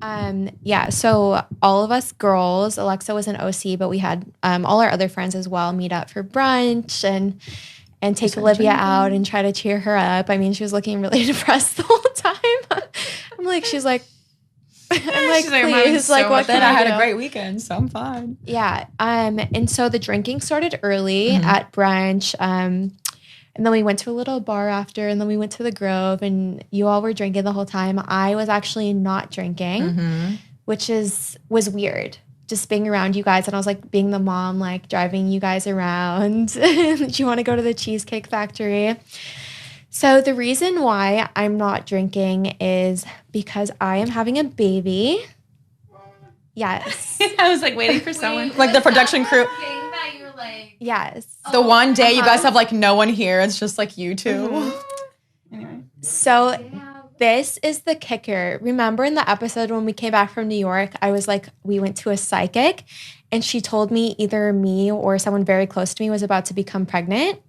Yeah, so all of us girls, Alexa was an OC, but we had all our other friends as well meet up for brunch and take Olivia out and try to cheer her up. I mean, she was looking really depressed the whole time. I'm like, she's like, I'm like, please, like, what can I had do? a great weekend, so I'm fine. Yeah. And so the drinking started early at brunch. And then we went to a little bar after, and then we went to the Grove, and you all were drinking the whole time. I was actually not drinking, which was weird. Just being around you guys, and I was like being the mom, like driving you guys around. Do you want to go to the Cheesecake Factory? So the reason why I'm not drinking is because I am having a baby. Yes. I was like waiting for someone. Like the production crew. Yes. The one day you guys have like no one here. It's just like you two. Anyway. So this is the kicker. Remember in the episode when we came back from New York, I was like, we went to a psychic and she told me either me or someone very close to me was about to become pregnant.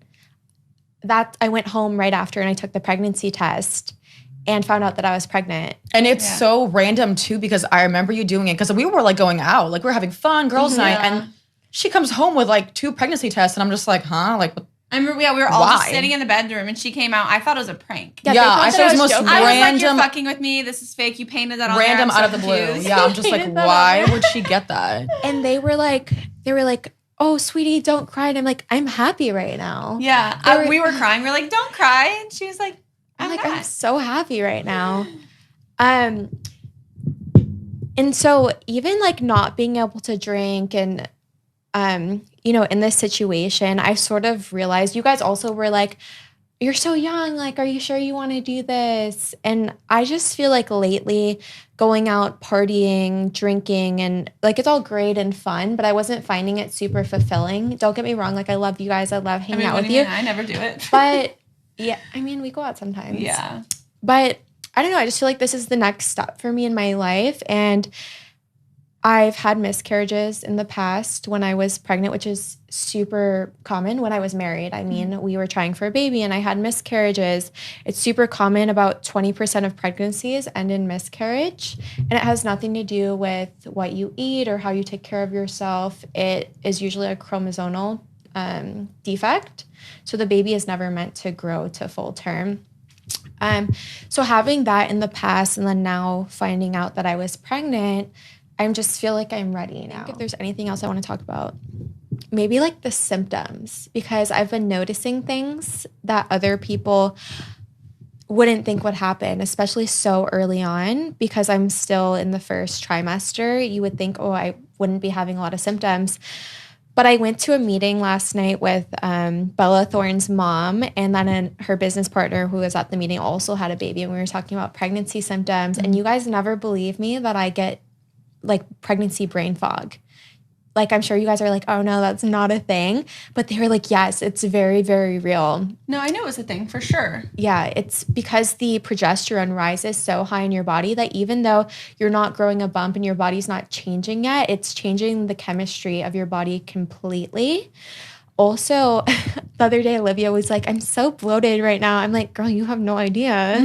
That I went home right after and I took the pregnancy test and found out that I was pregnant. And it's so random too, because I remember you doing it because we were like going out, like we were having fun, girls' night, and she comes home with like 2 pregnancy tests, and I'm just like, huh? Like, what? I remember, we were all just sitting in the bedroom, and she came out. I thought it was a prank. Yeah, I thought it was the most I was like, random. you're fucking with me. This is fake. You painted that on random there. out of the blue. Yeah, I'm just like, why would she get that? And they were like, oh, sweetie, don't cry. And I'm like, I'm happy right now. Yeah, we were crying. We were like, don't cry. And she was like, I'm so happy right now. And so even like not being able to drink and, you know, in this situation, I sort of realized you guys also were like, you're so young. Like, are you sure you want to do this? And I just feel like lately going out, partying, drinking, and like, it's all great and fun, but I wasn't finding it super fulfilling. Don't get me wrong. Like, I love you guys. I love hanging out with you. I never do it. But yeah, I mean, we go out sometimes. Yeah. But I don't know. I just feel like this is the next step for me in my life. And I've had miscarriages in the past when I was pregnant, which is super common when I was married. I mean, we were trying for a baby and I had miscarriages. It's super common. About 20% of pregnancies end in miscarriage. And it has nothing to do with what you eat or how you take care of yourself. It is usually a chromosomal defect. So the baby is never meant to grow to full term. So having that in the past and then now finding out that I was pregnant, I just feel like I'm ready now. If there's anything else I want to talk about, maybe like the symptoms, because I've been noticing things that other people wouldn't think would happen, especially so early on, because I'm still in the first trimester. You would think, oh, I wouldn't be having a lot of symptoms. But I went to a meeting last night with Bella Thorne's mom, and then her business partner who was at the meeting also had a baby, and we were talking about pregnancy symptoms. And you guys never believe me that I get like pregnancy brain fog. Like, I'm sure you guys are like, oh no, that's not a thing. But they were like, yes, it's very, very real. No, I know it was a thing for sure. Yeah, it's because the progesterone rises so high in your body that even though you're not growing a bump and your body's not changing yet, it's changing the chemistry of your body completely. Also, the other day, Olivia was like, I'm so bloated right now. I'm like, girl, you have no idea.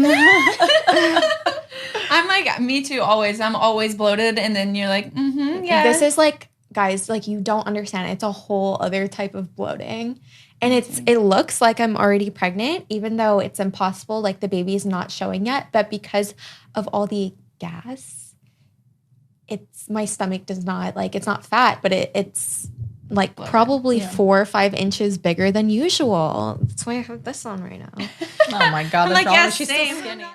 I'm like, me too, always. I'm always bloated. And then you're like, yeah. This is like, guys, like, you don't understand. It's a whole other type of bloating. And it looks like I'm already pregnant, even though it's impossible. Like, the baby's not showing yet. But because of all the gas, my stomach does not, like, it's not fat, but it's like bloated. Probably 4 or 5 inches bigger than usual. That's why I have this on right now. Oh my God. I'm like, she's same. so skinny.